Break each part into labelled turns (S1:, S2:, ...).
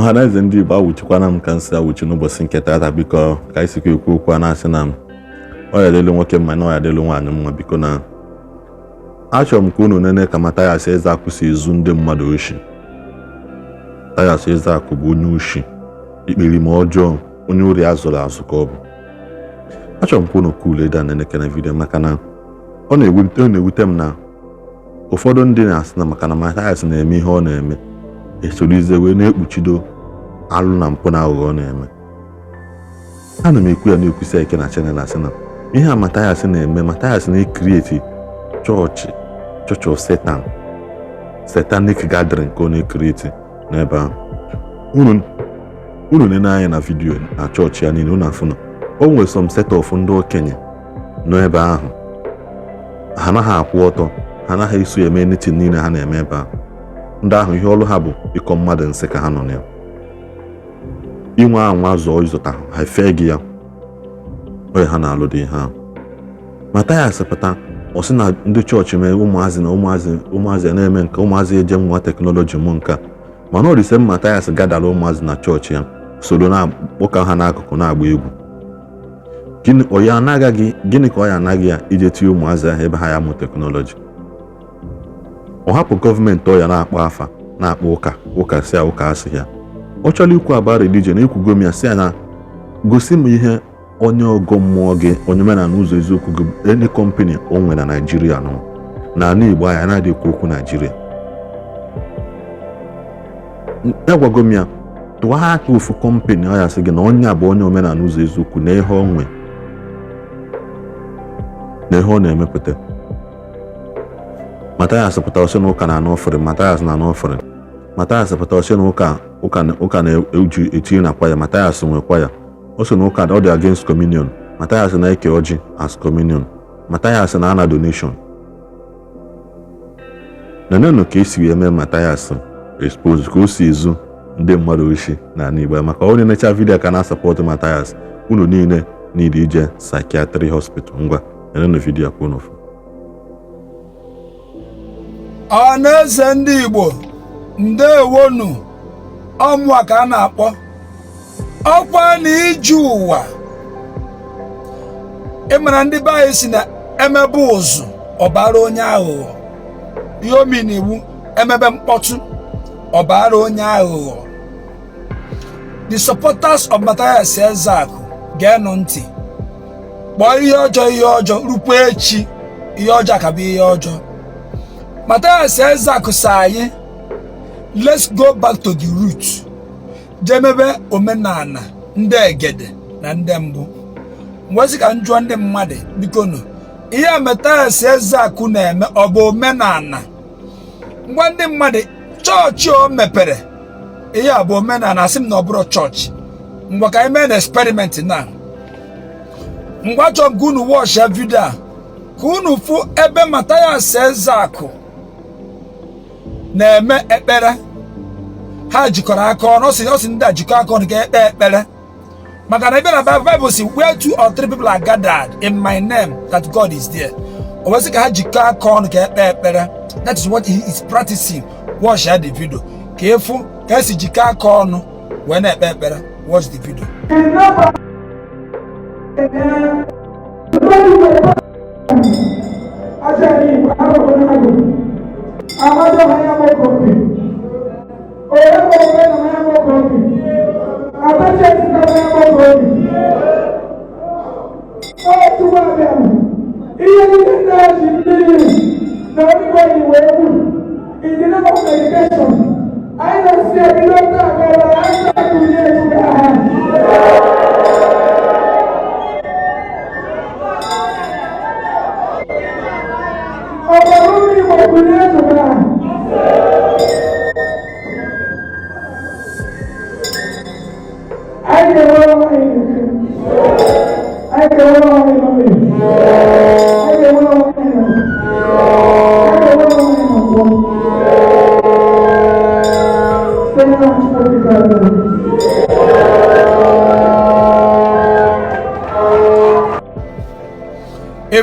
S1: Ọhaneze ndị Igbo awụchikwana m ka nsị awụchi n'ụbọchị nke tata biko ka isi ekwu okwu a na-asị na ọ ya dịlụ nwoke mma na ọ ya dịlụ nwaanyị mma biko na achọrọ m ka unu nene ka Matthias Ezeaku si ezu ndị mmadụ oshi. Matthias Ezeaku bụ onye oshi, ikperime ọjọọ, onye ori azụrụ azụ ka ọ bụ. Achọrọ m ka unu kule da neneke na vidiyo maka na ọ na-ewute m na ụfọdụ ndị na-asị na maka na Matthias na-eme ihe ọ na-eme esorize wee na-ekpuchido alụ na mpụ na aghụghọ na-eme. Ana m ekwu ya na-ekwusi ike na chanel asị na ihe a Matthias na-eme, Matthias na-ekrieti chọọchị of Satan, satanic gathering ka ọ na-ekrieti n'ebe ahụ. Unu nene anya na vidiyo na chọọchị ya niile unu afụ na o nwere some set of ndị okenye nọ ebe ahụ. Ha anaghị akwụ ọtọ, ha anaghị eso eme anything niile ha na-eme ebe ahụ. Ndị ahụ ihe ọlụ ha bụ ịkọ mmadụ nsị ka ha nọ na inwe anwa zọọ ịzụta ha efe gị ya onye ha na-alụ dị ihe ahụ. Matthias pụta ọ sị na ndị chọọchị mee ụmụazị na ụmụazị na-eme nke ụmụazị eje mmụọ teknọlọji mụ nka mana ọ dịse Matthias gadara ụmụazị na chọọchị ya soro na-akpọka ha n'akụkụ na-agba egwu. Gịnị ka ọ ya anaghị ya ije tie ụmụazị ahụ ebe ha ya mụ teknọlọji? Ọ hapụ gọọmenti ọ ya na-akpọ afa na-akpọ ụka si ụka asị ya. Ọ chọrọ ikwu aba religion ekwugo m ya si ya na gosi m ihe onye ọgọ mmụọ gị onye omenala n'ụzọ eziokwu gị any company o nwere na Naịjirịa nọ na ala Igbo anya na-adị ekwu okwu Naịjirịa. Agwago m ya tụwa aka ofu company ọ ya sị gị na onye a bụ onye omenala n'ụzọ eziokwu na ihe ọ nwe na ihe ọ na-emepụta. Matthias pụtara ọsị na ụka na anọfere, Matthias na anọfere. Matthias pụtara ọsị na ụka na-eji etinye na kwaya, Matthias nwe kwaya. Ọ sị na ụka ọ dị against communion, Matthias na-eke ọjị as communion, Matthias na-ana donation. Nenenu ka esi wee mee Matthias expose ka o si ezu ndị mmadụ oshi na ala Igbo maka onye na-echa vidiyo ka na-asapọtụ Matthias. Unu niile niile ije psychiatry hospital. Ngwa nenenu vidiyo kwa unu.
S2: Ọhaneze ndị Igbo ndewonu, ọmụa ka a na-akpọ ọkwa na ije ụwa. Ịmara ndị be anyị si na emebe ụzụ ọbara onye aghụghọ, ihe omi na iwu emebe mkpọtụ ọbara onye aghụghọ. The supporters of Matthias Ezeaku ga-enụ ntị, kpọọ ihe ọjọọ rukwa echi ihe ọjọọ ka bụ ihe ọjọọ. Matthias Ezeaku sị anyị let's go back to the root, jemebe omenala ndị egede na ndị mbụ. Mwezi ka njụọ ndị mmadụ biko nụ, ihe Matthias Ezeaku na-eme ọ bụ omenala? Ngwa ndị mmadụ chọọchị o mepere ihe a bụ omenala, asị m na ọ bụrụ chọọchị. Ngwa ka anyị mee na experiment na ngwa chọọ nke unu watch ya vidio a ka unu fụ ebe Matthias Ezeaku na-eme ekpere. Ha jikọrọ aka ọnụ, ọ sị ndị a jikọ aka ọnụ ga-ekpe ekpere maka na ebe na Bible si where 2 or 3 people are gathered in my name that God is there. O wezi ka ha jikọ aka ọnụ ga-ekpe ekpere. That is what he is practicing. Watch the video ka efu ka esi jikọ aka ọnụ wee na-ekpe ekpere. Watch the video.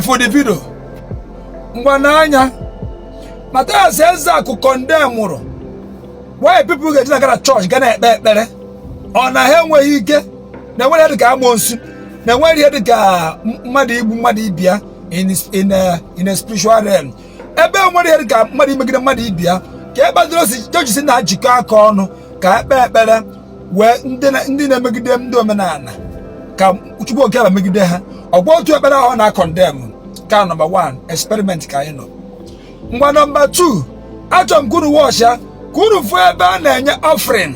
S2: For the video, ngwa n'anya Matthias Ezeaku condemned why people get to church gana ekpere ọ na ha enweghị ike na nwere dị ka amonsu na nwere dị ka mmadụ igbu mmadụ ibia in a spiritual realm ebe nwere dị ka mmadụ imegide mmadụ ibia ka ebe dịrọ si church si na jikọ aka ọnụ ka ekpere wee ndị na-emegide ndị omenala ka Chukwu oke megide ha ọgwa otu ekpere ahụ na condemn ka number 1 experiment ka anyị nọ ngwa number 2 achọ m kunu washa kunu fu ebe a na-enye offering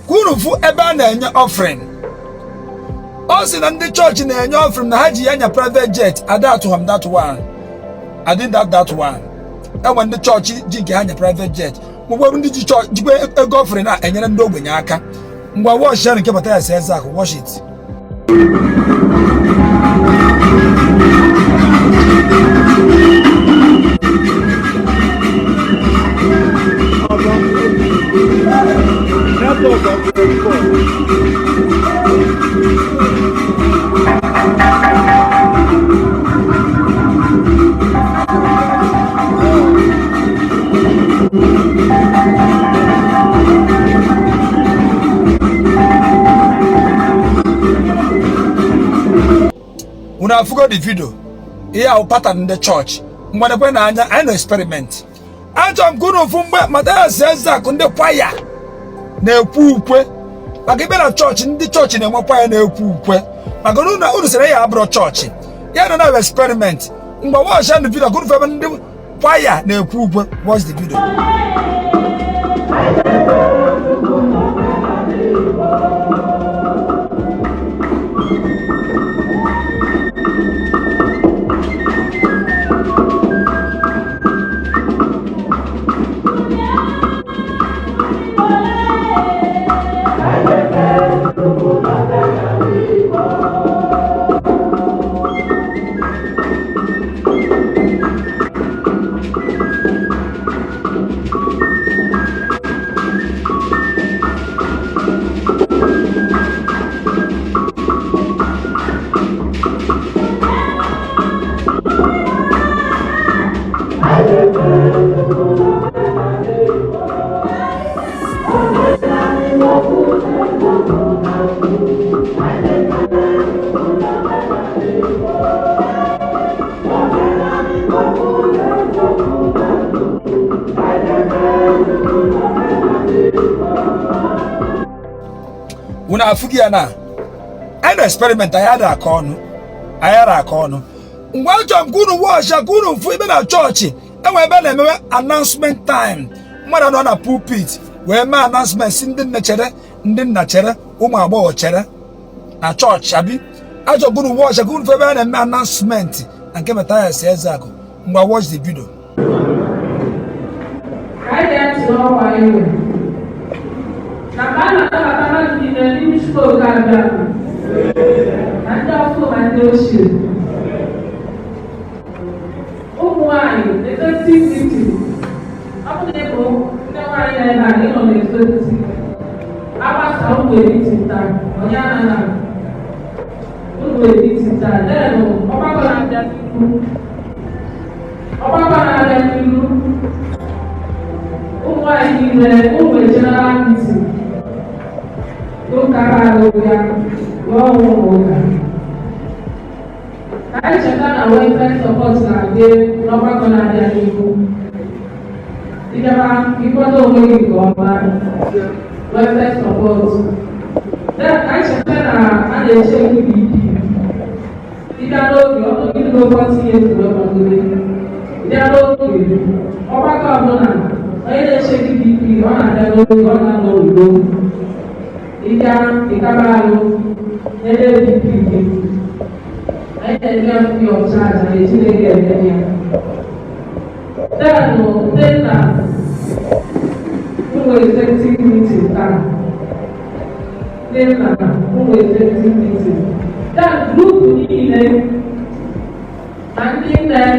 S2: kunu fu ebe a na-enye offering ọ sị na ndị chọọchị na-enye offering na ha ji anya private jet adatuham that one I did that one enwe ndị chọọchị ji nke anya private jet mgbe ndị ji chọọchị jikwa ego offering na-enyere ndị ogbenye aka ngwa wash ya nke Matthias Ezeaku wash it Una forgot the video. Here our pattern in the church. Mwanekwe na anya I no experiment. Acha mkuno fumbe Matthias Ezeaku ndị kwaya na-ekwu ukwe. Maka ibe na church ndị church na-enwe kwaya na-ekwu ukwe. Maka unu sere ya abro church. Ya na experiment. Mgbe watch the video kunu febe ndị kwaya na-ekwu ukwe. Watch the video. Una afugia na an experiment I had a corner. Welcome kunu washa kunu fu ibe na church e we be na announcement time mara no na pulpit we ma announcement ndị nna chere ụmụ agbọghọ chere na church abi ajo kunu washa kunu fu ebe na announcement nke Matthias Ezeaku ngwa watch the video.
S3: I get to know why you na ni school ga ga and also my devotion why the 50 up there go why na ni on the 50 aba sound we it time oya na we it time then oba ko na da why ni le general meeting don't carry I check out our website support na dey number corner there Igbo. People don't wait go website support. Then I check out and they check the BP. If I don't give no 40 years to work on the they don't give. Over governor, I check the BP on a level go. Ikabalo, I tell you your charge and you take care of them. Then who will take meeting time? Then who will take meeting? That group in and then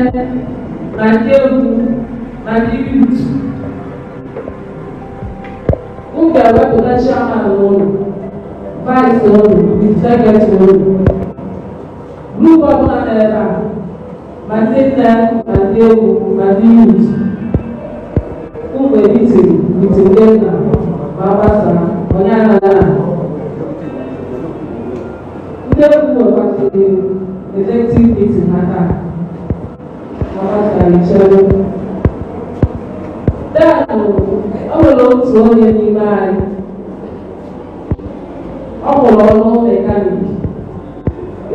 S3: my youth. Who can potential alone, vice alone, the second alone. Group of Omenala, Matthias, Matthias, nwere meeting na mabasa onye anaghị ndị egwu nwekwasịrị executive meeting ha taa mabasa ichere ọ nwere otu onye n'ime anyị ọ kwụrụ ọnụ mekanik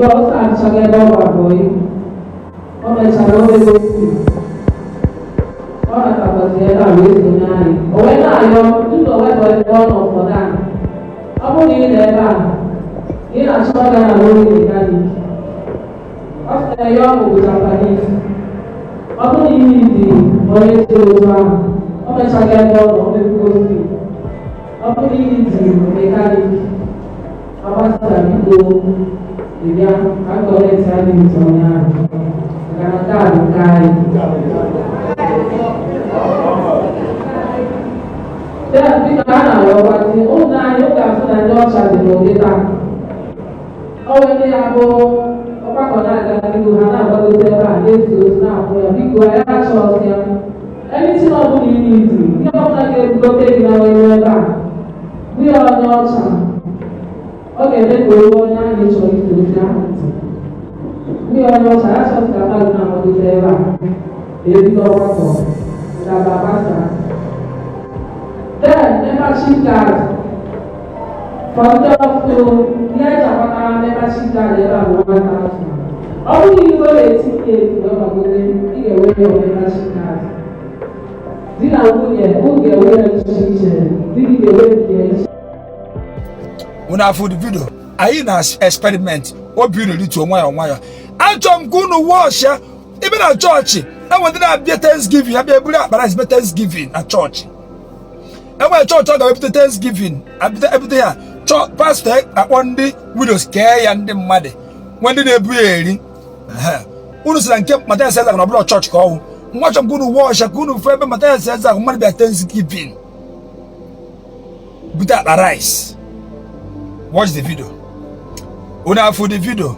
S3: ya ọsọ achọghị ebe ọ gbagọghị o mechara obere okwu ọ natabazi ebe a wee sonye anyị o wee na-ayọ ụzọ wepụ ebe ọ nọ ụfọdụ anyị ọ bụrụ na ị nọ ebe a ị na-achọ ọga na onye mekanik ọ sị na ya ọ bụ Japanese ọ bụrụ na ihe dị onye dị otu ahụ o mechaghị ebe ọ nọ mmekwuo ozi ọ bụrụ na ihe dị mekanik ọ gbasara biko ịbịa ka gọọmenti anyị ntị ụnyaahụ maka na nke a bụ nke anyị dịka a na-arịọkwazi ụlọ anyị ụka afụ na ndị ọcha dị n'ụdị taa ọ nwere ya bụ ọgbakọ na-aga n'ihu ha na-agbagote ebe a na-ezi ozi na-akwụ ya biko anyị achọ ọsị ya anything ọbụla ị na-izi ihe ọbụla ga-ebugote gị na onye ebe a bụ ya onye ọcha ọ ga-eme ka olu onye ahụ chọrọ isi ozi ahụ ntị bụ ya onye ọcha ya chọrọ ka mmadụ na-agbagote ebe a na-ebido ọgbakọ ngaba gbasa. Then membership card for those to get a membership card ever 1,000. Only you go to TK to go to get your membership card. Did I who get away did get
S2: Una for the video. I na experiment. What beauty to one. I don't go to wash even at church. I want to be Thanksgiving. I be able to Thanksgiving at church. And when church talk about Thanksgiving, everything church pastor at one day widows care and the mother. When did they be? Uno said, Matthias Ezeaku na blood church call. Watch I'm going to wash. I'm going to fry. Matthias Ezeaku might be at Thanksgiving. But that rice. Watch the video. Una for the video.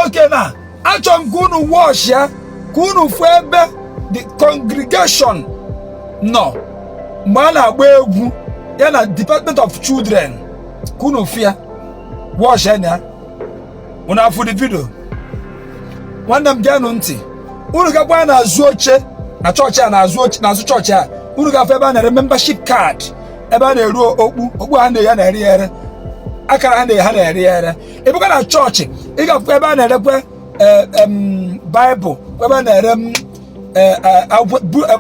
S2: Okay now. Actually, I'm going to wash. Going to fry the congregation. No. Mana agwu ya na Department of Children kuno fear wash anya una for the video wanda mjano nti unu ga gba na azu oche na church a na azu oche na azu church a unu ga fa ebe na membership card ebe na eru okpu ha na ya na eri ere akara ha na eri ere ebe ka na church ị ga fa ebe na erekwe Bible ebe na ere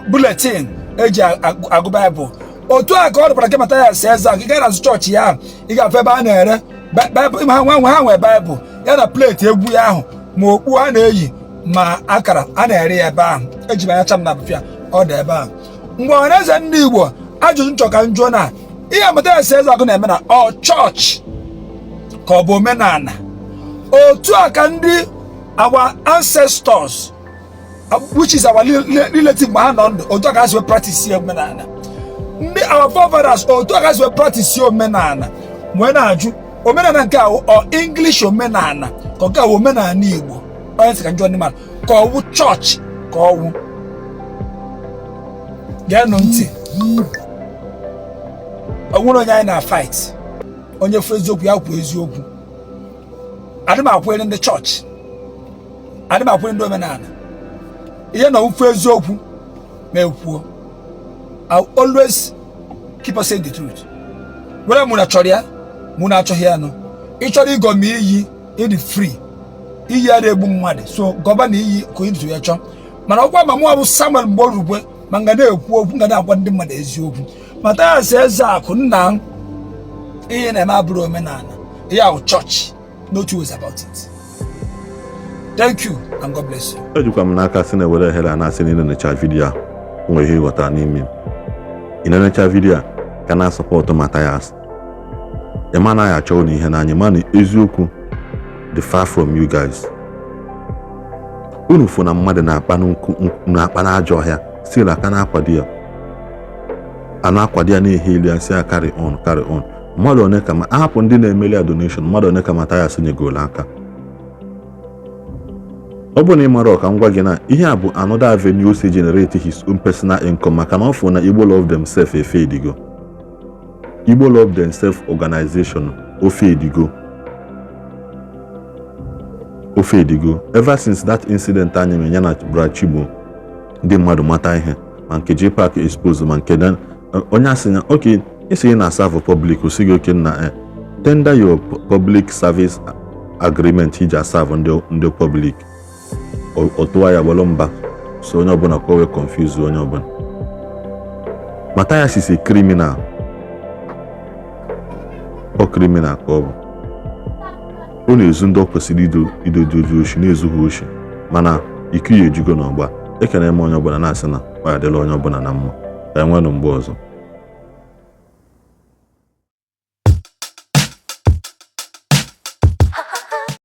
S2: bulletin eji agụ Bible otu a ka ọ dịkwara nke Matthias Ezeaku ị gara azụ chọọchị ya ị ga-afụ ebe a na-ere Bible ha nwe Bible ya na plate egwu ya ahụ ma okpu a na-eyi ma akara a na-ere ya ebe ahụ eji anya cham na bụfịa ọ dị ebe ahụ mgbe ọhaneze ndị Igbo ajụjụ nchọ ka njụọ na ihe Matthias Ezeaku na-eme na ọ chọọchị ka ọ bụ omenala otu a ka ndị our ancestors which is our relative man on otu aka we practice omenala ndị our forefathers otu aka we practice omenala mwe na aju omenala nke o English omenala ka nke omenala Igbo onye sika njọ ndị mmadụ ka ọwụ church ka ọwụ geenụ ntị onwere onye anyị na fight onye fu eziokwu ya kwu eziokwu adị m akwụnyere ndị church adị m akwụnyere ndị omenala ihe na ufu eziokwu ma ekwuo I always keep us saying the truth where mụ na chọrọ ya mụ na achọghị ya nụ ị chọrọ ịgọ m iyi ịdị free iyi ya na-egbu mmadụ so gọba na iyi ka ịdị ya chọọ mana ọkwa ma mụ abụ Samuel mgbe orugwe ma nga na-ekwu okwu nga na-agwa ndị mmadụ eziokwu Matthias Ezeaku nna ihe na-eme abụrụ omenala ihe ahụ church no two ways about it. Thank you and God bless you.
S1: Ejikwa m n'aka sị na were hela na asị na ịnecha vidiyo a nwe ihe ịghọta n'ime ịnecha vidiyo a ka na support Matthias ịma na ya achọ na ihe n'anya ma na eziokwu the far from you guys unu fụ na mmadụ na-akpa na ajọ ọhịa si na aka na-akwado ya a na-akwado ya na-ehe ili ya si ya carry on mmadụ one ka ma ahapụ ndị na-emeli ya donation mmadụ one ka Matthias nyegoro aka ọ bụ na ị mara ọka ngwa gị na ihe a bụ another avenue o si generate his own personal income maka na ọ fụ na Igbo love themselves efe edigo. Igbo love themselves organization ofe edigo ever since that incident anyị mere ya na Brachigbo ndị mmadụ mata ihe ma nke J Park expose ma nke onye asị ya okay isi na serve public o sigi oke na tender your public service agreement iji serve ndị public otuwa ya gbolo mba so onye ọbụla ka o wee confuse onye ọbụla. Matthias is a criminal. Ọ criminal ka ọ bụ. Ọ na-ezu ndị ọ kwesịrị idodozi oshi na-ezu ha oshi mana ike ya ejugo n'ọgba. Ekene m onye ọbụla na-asị na ọ ya dịla onye ọbụla na mma ka enwenụ mgbe ọzọ.